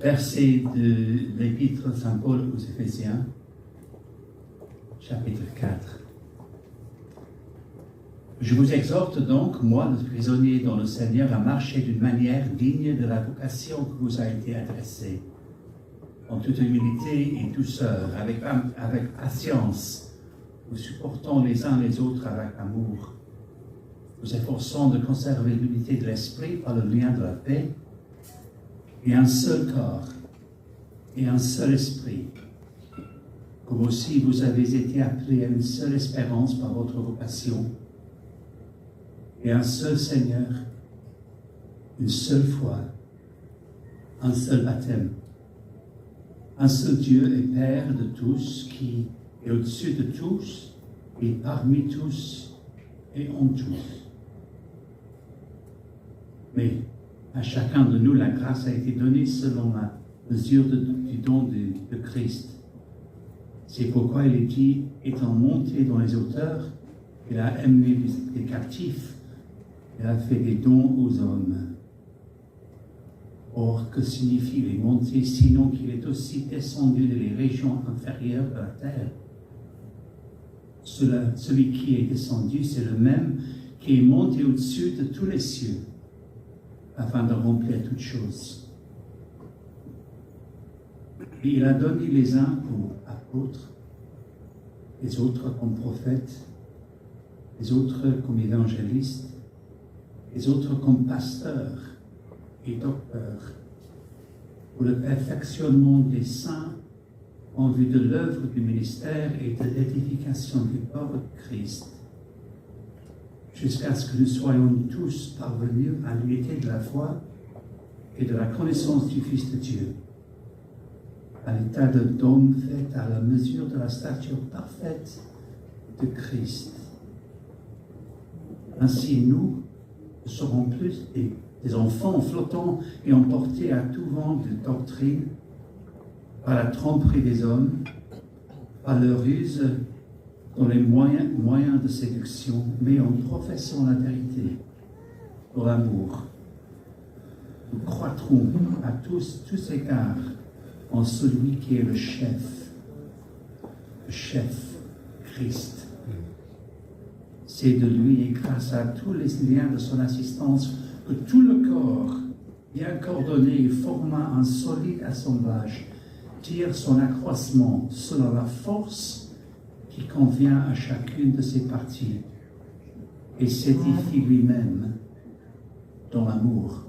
Verset de l'Épître de Saint Paul aux Éphésiens, chapitre 4. Je vous exhorte donc, moi, le prisonnier dans le Seigneur, à marcher d'une manière digne de la vocation qui vous a été adressée, en toute humilité et douceur, avec patience, vous supportant les uns les autres avec amour, vous efforçant de conserver l'unité de l'esprit par le lien de la paix, et un seul corps, et un seul esprit, comme aussi vous avez été appelés à une seule espérance par votre vocation, et un seul Seigneur, une seule foi, un seul baptême, un seul Dieu et Père de tous, qui est au-dessus de tous, et parmi tous, et en tous. Mais à chacun de nous, la grâce a été donnée selon la mesure du don de Christ. C'est pourquoi il est dit, étant monté dans les hauteurs, il a amené les captifs, il a fait des dons aux hommes. Or, que signifie les montées, sinon qu'il est aussi descendu des régions inférieures de la terre? Celui qui est descendu, c'est le même qui est monté au-dessus de tous les cieux, afin de remplir toutes choses. Et il a donné les uns comme apôtres, les autres comme prophètes, les autres comme évangélistes, les autres comme pasteurs et docteurs, pour le perfectionnement des saints en vue de l'œuvre du ministère et de l'édification du corps de Christ, jusqu'à ce que nous soyons tous parvenus à l'unité de la foi et de la connaissance du Fils de Dieu, à l'état d'homme fait à la mesure de la stature parfaite de Christ. Ainsi, nous ne serons plus des enfants flottants et emportés à tout vent de doctrine, par la tromperie des hommes, par leur ruse dans les moyens de séduction, mais en professant la vérité, pour l'amour. Nous croîtrons à tous égards en celui qui est le chef, Christ. C'est de lui et grâce à tous les liens de son assistance que tout le corps, bien coordonné et formant un solide assemblage, tire son accroissement selon la force qui convient à chacune de ses parties et s'édifie lui-même dans l'amour.